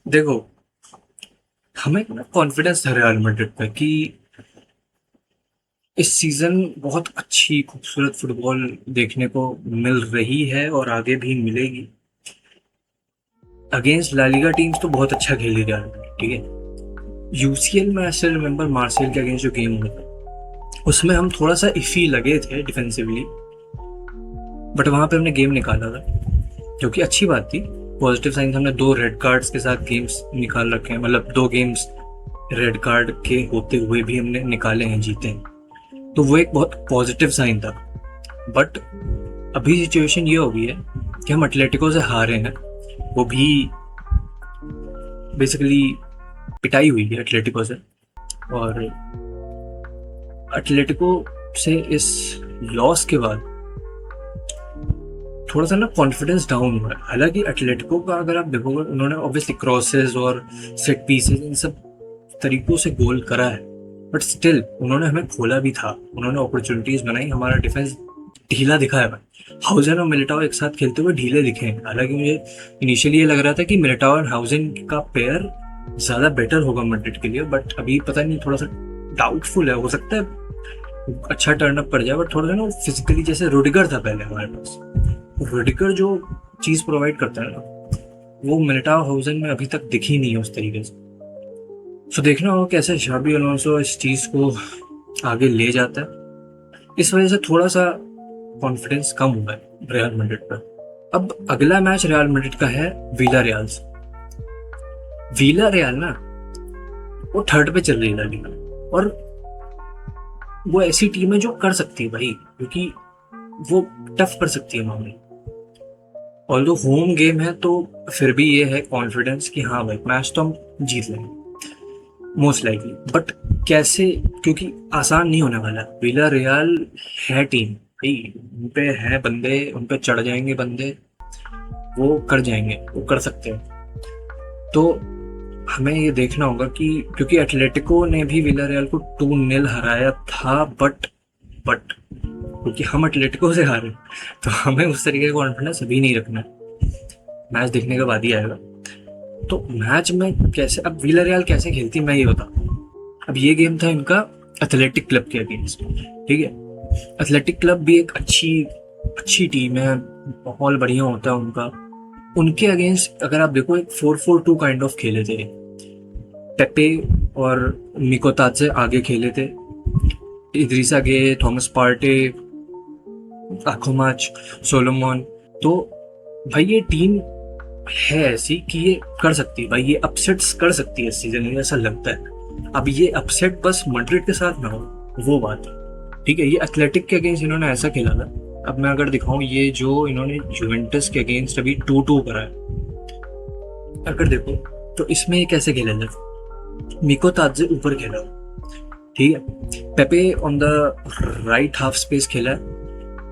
देखो, हमें ना कॉन्फिडेंस था रियल मैड्रिड पे कि इस सीजन बहुत अच्छी खूबसूरत फुटबॉल देखने को मिल रही है और आगे भी मिलेगी। अगेंस्ट ला लीगा टीम्स तो बहुत अच्छा खेली रियल मैड्रिड, ठीक है। यूसीएल में आई स्टिल रिमेंबर मार्सेल के अगेंस्ट जो गेम हुआ था, उसमें हम थोड़ा सा इफी लगे थे डिफेंसिवली, बट वहां पे हमने गेम निकाला था, जो कि अच्छी बात थी। पॉजिटिव साइन, हमने 2 रेड कार्ड्स के साथ गेम्स निकाल रखे हैं, मतलब 2 गेम्स रेड कार्ड के होते हुए भी हमने निकाले हैं, जीते हैं, तो वो एक बहुत पॉजिटिव साइन था। बट अभी सिचुएशन ये हो गई है कि हम एटलेटिको से हारे हैं, वो भी बेसिकली पिटाई हुई है एटलेटिको से। और एटलेटिको से इस लॉस के बाद थोड़ा सा ना कॉन्फिडेंस डाउन हुआ है। हालांकि एटलेटिको का अगर आप देखोगे, उन्होंने ऑब्वियसली क्रॉसेस और सेट पीसेस इन सब तरीकों से गोल करा है, बट स्टिल उन्होंने हमें खोला भी था, उन्होंने अपॉर्चुनिटीज बनाई। हमारा डिफेंस ढीला दिखा है भाई। हाउजन और मिलिटाओ एक साथ खेलते हुए ढीले दिखे हैं। हालांकि मुझे इनिशियली ये लग रहा था कि मिलिटाओ और हाउजन का पेयर ज्यादा बेटर होगा मैड्रिड के लिए, बट अभी पता नहीं, थोड़ा सा डाउटफुल है। हो सकता है अच्छा टर्नअप कर जाए, बट थोड़ा सा ना फिजिकली जैसे रुडिगर था पहले हमारे पास। रुडिगर जो चीज प्रोवाइड करता है ना, वो मिलिटाओ हाउजन में अभी तक दिखी नहीं है उस तरीके से। सो देखना होगा कैसे शाबी अलोंसो इस चीज को आगे ले जाता है। इस वजह से थोड़ा सा कॉन्फिडेंस कम हुआ है रियल मैड्रिड पर। अब अगला मैच रियल मैड्रिड का है वीला रियल से। वीला रियल ना, वो थर्ड पे चल रही है ला लीगा, और वो ऐसी टीम है जो कर सकती है भाई, क्योंकि वो टफ कर सकती है मामले। ऑल्दो होम गेम है, तो फिर भी ये है कॉन्फिडेंस कि हाँ भाई मैच तो हम जीत लेंगे मोस्ट लाइकली। बट कैसे, क्योंकि आसान नहीं होने वाला। विला रियल है टीम भाई, उन पे है बंदे, उन पे चढ़ जाएंगे बंदे, वो कर जाएंगे, वो कर सकते हैं। तो हमें ये देखना होगा कि, क्योंकि एटलेटिको ने भी विला रियल को 2-0 हराया था, बट क्योंकि हम एटलेटिको से हारे, तो हमें उस तरीके का कॉन्फिडेंस अभी नहीं रखना है। मैच देखने के बाद ही आएगा। तो मैच में कैसे, अब विला रियल कैसे खेलती है मैं ये बता। अब ये गेम था इनका एथलेटिक क्लब के अगेंस्ट, ठीक है। एथलेटिक क्लब भी एक अच्छी अच्छी टीम है, माहौल बढ़िया होता है उनका। उनके अगेंस्ट अगर आप देखो, एक 4-4-2 काइंड ऑफ खेले थे। पेपे और मिकोताचे आगे खेले थे, इद्रिसा गे, थॉमस पार्टे, आखोमाच, सोलोमन। तो भाई ये टीम है ऐसी कि ये कर सकती है भाई, ये अपसेट्स कर सकती है इस सीजन में, ऐसा लगता है। अब ये अपसेट बस मैड्रिड के साथ ना हो, वो बात है, ठीक है। ये एथलेटिक के अगेंस्ट इन्होंने ऐसा खेला था। अब मैं अगर दिखाऊं, ये जो इन्होंने यूवेंटस के अगेंस्ट अभी 2-2 करा है, अगर देखो तो इसमें ये कैसे खेला था। मिको ताजे ऊपर खेला, ठीक है। Pepe on the right half space खेला है,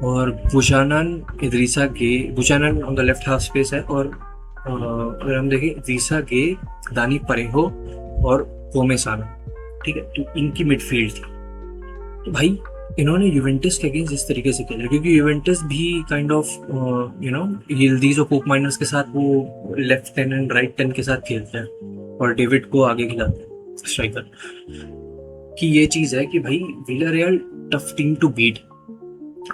और Buchanan Idrissa Gueye, Buchanan on the left half space है, और अगर हम देखें इद्रिसा गे, दानी परेहो और कोमेसाना, ठीक है। तो इनकी मिडफील्ड थी। तो भाई इन्होंने यूवेंटस के अगेंस्ट इस तरीके से खेला, क्योंकि यूवेंटस भी काइंड ऑफ यिल्दीज और कोक माइनर्स के साथ वो लेफ्ट 10 एंड राइट 10 के साथ खेलते हैं, और डेविड को आगे खिलाते हैं स्ट्राइकर। कि ये चीज है कि भाई Villarreal tough team to beat.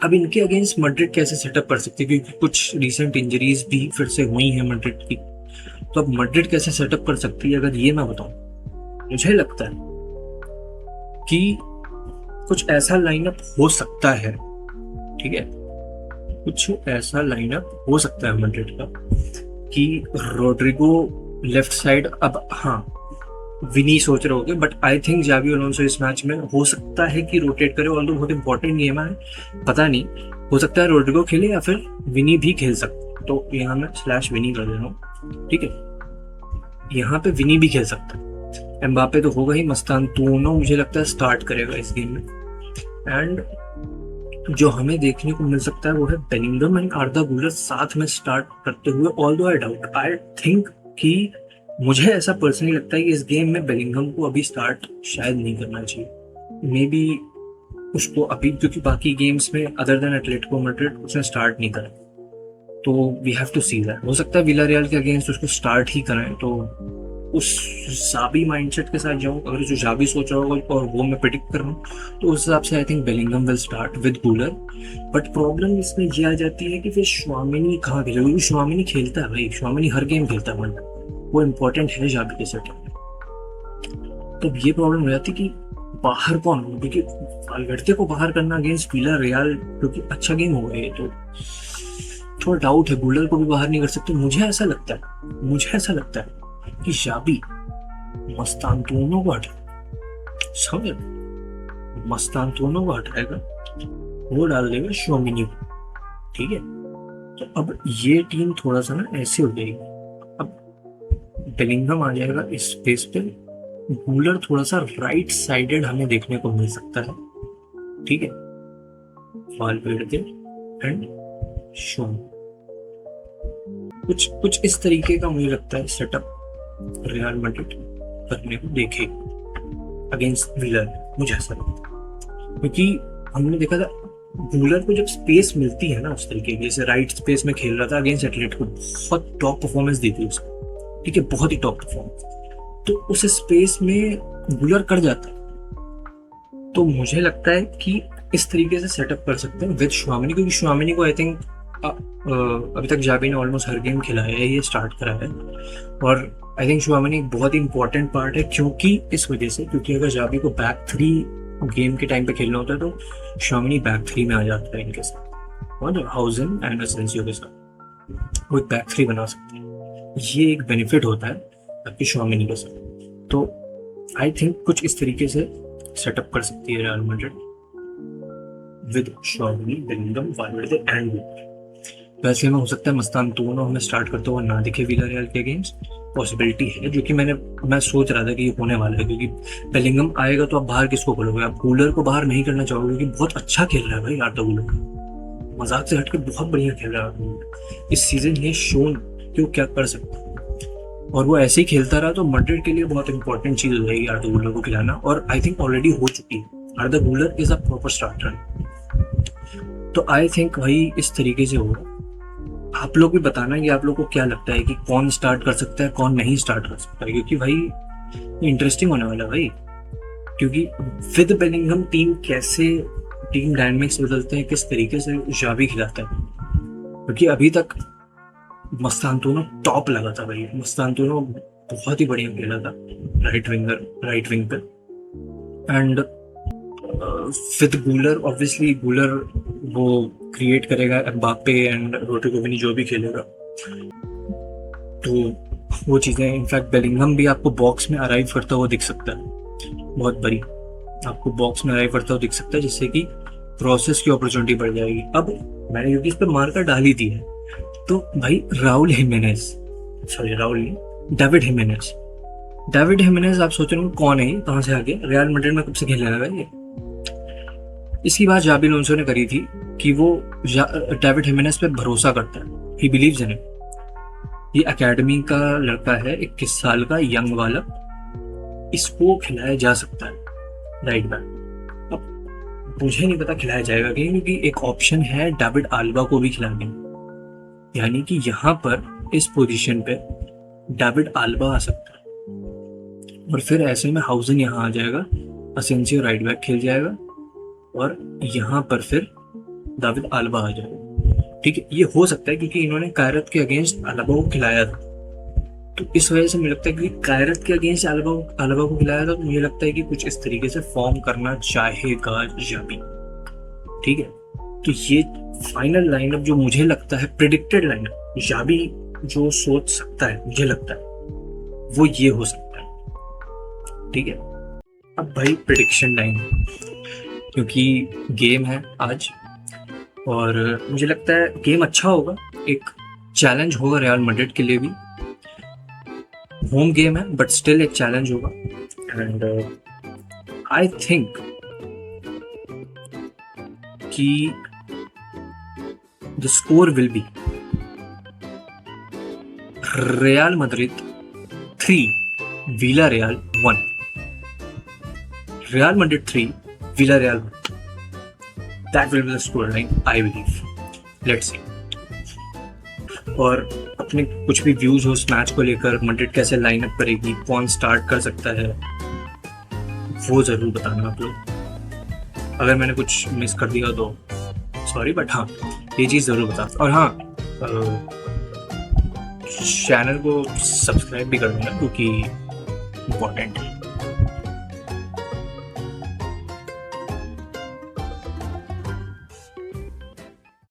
अब इनके अगेंस्ट मैड्रिड कैसे सेटअप कर सकती है, क्योंकि कुछ रीसेंट इंजरीज भी फिर से हुई हैं मैड्रिड की। तो अब मैड्रिड कैसे सेटअप कर सकती है, अगर ये मैं बताऊं, मुझे लगता है कि कुछ ऐसा लाइनअप हो सकता है, ठीक है। कुछ ऐसा लाइनअप हो सकता है मैड्रिड का कि रोड्रिगो लेफ्ट साइड, अब हाँ विनी सोच रहे होगे, बट आई थिंक जावी अलोंसो इस मैच में हो सकता है कि रोटेट करे। ऑल्दो बहुत इंपॉर्टेंट गेम है, पता नहीं, हो सकता है रोड्रिगो खेले या फिर विनी भी खेल सकता है। तो यहाँ मैं स्लैश विनी कर दे रहा हूँ, ठीक है। यहाँ पे विनी भी खेल सकता है। एम्बापे तो होगा ही, मस्तान दोनों मुझे लगता है स्टार्ट करेगा इस गेम में। एंड जो हमें देखने को मिल सकता है वो है बेलिंगम एंड आर्दा गुलर साथ में स्टार्ट करते हुए। ऑल्दो आई थिंक कि मुझे ऐसा पर्सनली लगता है कि इस गेम में बेलिंगम को अभी स्टार्ट शायद नहीं करना चाहिए। मे बी उसको अभी, क्योंकि बाकी गेम्स में अदर देन एटलेटिको मैड्रिड उसने स्टार्ट नहीं करा, तो we have to see that. हो सकता है विला रियल के अगेंस्ट उसको स्टार्ट ही कराएं, तो उस जाबी माइंडसेट के साथ जाऊँ, अगर जो जाबी सोच रहा होगा और वो मैं प्रिडिक्ट कर रहा हूँ, तो उस हिसाब से I think Bellingham will start with cooler. But problem इसमें ये आ जाती है कि फिर श्वामिनी कहाँ खेलेगा, क्योंकि श्वामिनी खेलता है भाई, श्वामिनी हर गेम खेलता है, मतलब वो इम्पोर्टेंट है जाबी के सेटअप में। तो ये प्रॉब्लम हो जाती है कि बाहर कौन हो, क्योंकि वालवेर्डे को बाहर करना अगेंस्ट विला रियल, क्योंकि अच्छा गेम हो गया, तो थोड़ा डाउट है। गुलर को भी बाहर नहीं कर सकते। मुझे ऐसा लगता है कि जाबी मस्तानतूनो को समझ मस्तानतूनो को हटाएगा, वो डाल देगा श्वामिनी को, ठीक है। तो अब ये टीम थोड़ा सा ना ऐसे हो जाएगी। अब बेलिंगम आ जाएगा इस स्पेस पे, गुलर थोड़ा सा राइट साइडेड हमें देखने को मिल सकता है, ठीक है। वालवेर्डे एंड शोन, कुछ इस तरीके का मुझे लगता है सेटअप रियल मैड्रिड करने को देखे अगेंस्ट विला, मुझे ऐसा लगता है। क्योंकि हमने देखा था गुलर को जब स्पेस मिलती है ना उस तरीके की, जैसे राइट स्पेस में खेल रहा था अगेंस्ट एटलेटिको, बहुत टॉप परफॉर्मेंस दी थी उसको, ठीक है, बहुत ही टॉप परफॉर्मेंस। तो उस स्पेस में गुलर कर जाता है। तो मुझे लगता है कि इस तरीके से सेटअप कर सकते हैं विद श्वामिनी, क्योंकि श्वामिनी को आई थिंक अभी तक जाबी ने ऑलमोस्ट हर गेम खिलाया है, ये स्टार्ट करा है। और आई थिंक श्वामिनी एक बहुत ही इंपॉर्टेंट पार्ट है, क्योंकि इस वजह से, क्योंकि अगर जाबी को बैक थ्री गेम के टाइम पे खेलना होता है तो श्वामिनी बैक थ्री में आ जाता है इनके साथ, और हाउजन एंड असेंसियो के साथ वो एक बैक थ्री बना सकते हैं। ये एक बेनिफिट होता है आपकी श्वामिनी के साथ। तो आई थिंक कुछ इस तरीके से सेटअप कर सकती है Real Madrid with Tchouameni, Bellingham, Valverde and Guler. वैसे में हो सकता है मस्तानतूनो हमें स्टार्ट करते हुए ना दिखे विला रियल के अगेंस्ट, पॉसिबिलिटी है, जो कि मैं सोच रहा था कि ये होने वाला है। क्योंकि बेलिंगम आएगा तो आप बाहर किसको करोगे, आप गुलर को बाहर नहीं करना चाहोगे, क्योंकि बहुत अच्छा खेल रहा है भाई आर्दा गुलर, मजाक से हटकर बहुत बढ़िया खेल रहा है इस सीजन। ये शोन क्यों क्या कर सकता है, और वो ऐसे ही खेलता रहा तो मैड्रिड के लिए बहुत इंपॉर्टेंट चीज हो जाएगी आर्दा गुलर को खिलाना, और आई थिंक ऑलरेडी हो चुकी है। आर्दा गुलर इज अ प्रॉपर स्टार्टर। तो आई थिंक भाई इस तरीके से होगा। आप लोग भी बताना कि आप लोग को क्या लगता है कि कौन स्टार्ट कर सकता है, कौन नहीं स्टार्ट कर सकता है, क्योंकि भाई इंटरेस्टिंग होने वाला है भाई। क्योंकि विद बेलिंगम टीम डायनामिक्स बदलते हैं, किस तरीके से जाबी खिलाता है। क्योंकि अभी तक मस्तानतूनो टॉप लगा था भाई, मस्तानतूनो बहुत ही बढ़िया खेला था राइट विंग पे। एंड विद गुलर ऑब्वियसली गुलर वो क्रिएट करेगा एम्बापे एंड रोड्रिगो, जो भी खेलेगा, तो वो चीज़ें। इनफैक्ट बेलिंगम भी आपको बॉक्स में अराइव करता हुआ दिख सकता है, बहुत बड़ी आपको बॉक्स में अराइव करता हुआ दिख सकता है, जिससे कि प्रोसेस की अपॉर्चुनिटी बढ़ जाएगी। अब मैंने क्योंकि इस पर मार्कर डाल ही दी है, तो भाई डेविड हिमेनेज आप सोच रहे हो कौन है, कहाँ से आगे रियल मैड्रिड में कब से खेलने लगा ये। इसकी बात जाबी अलोंसो ने करी थी कि वो डेविड हिमेनेज पे भरोसा करता है, ही बिलीव्स इन इट। ये एकेडमी का लड़का है, 21 साल का यंग वाला, इसको खिलाया जा सकता है राइट बैक। अब मुझे नहीं पता खिलाया जाएगा कि, क्योंकि एक ऑप्शन है डेविड आल्बा को भी खिलाने, यानी कि यहाँ पर इस पोजीशन पे डेविड आल्बा आ सकता है, और फिर ऐसे में हाउजन यहाँ आ जाएगा, असेंसियो राइट बैक खेल जाएगा, और यहाँ पर फिर डेविड आल्बा आ जाएगा, ठीक है। ये हो सकता है क्योंकि इन्होंने कायरत के अगेंस्ट आल्बा को खिलाया था, तो इस वजह से मुझे लगता है कि कायरत के अगेंस्ट आल्बा को खिलाया था, तो मुझे लगता है कि कुछ इस तरीके से फॉर्म करना चाहेगा जाबी, ठीक है। तो ये फाइनल लाइनअप जो मुझे लगता है, प्रेडिक्टेड लाइनअप जाबी जो सोच सकता है, मुझे लगता है वो ये हो सकता है, ठीक है। अब भाई प्रेडिक्शन टाइम, क्योंकि गेम है आज और मुझे लगता है गेम अच्छा होगा, एक चैलेंज होगा रियल मैड्रिड के लिए भी। होम गेम है बट स्टिल एक चैलेंज होगा, एंड आई थिंक कि the score will be real Madrid 3 villa real 1, Real Madrid 3, Villarreal 1. That will be the scoreline, I believe. Let's see. और अपने कुछ भी व्यूज हो उस मैच को लेकर, मैड्रिड कैसे लाइन अप करेगी, कौन स्टार्ट कर सकता है, वो ज़रूर बताना आप लोग। अगर मैंने कुछ मिस कर दिया तो सॉरी, बट हाँ ये चीज़ ज़रूर बता। और हाँ चैनल को सब्सक्राइब भी कर दूँगा क्योंकि इम्पोर्टेंट है।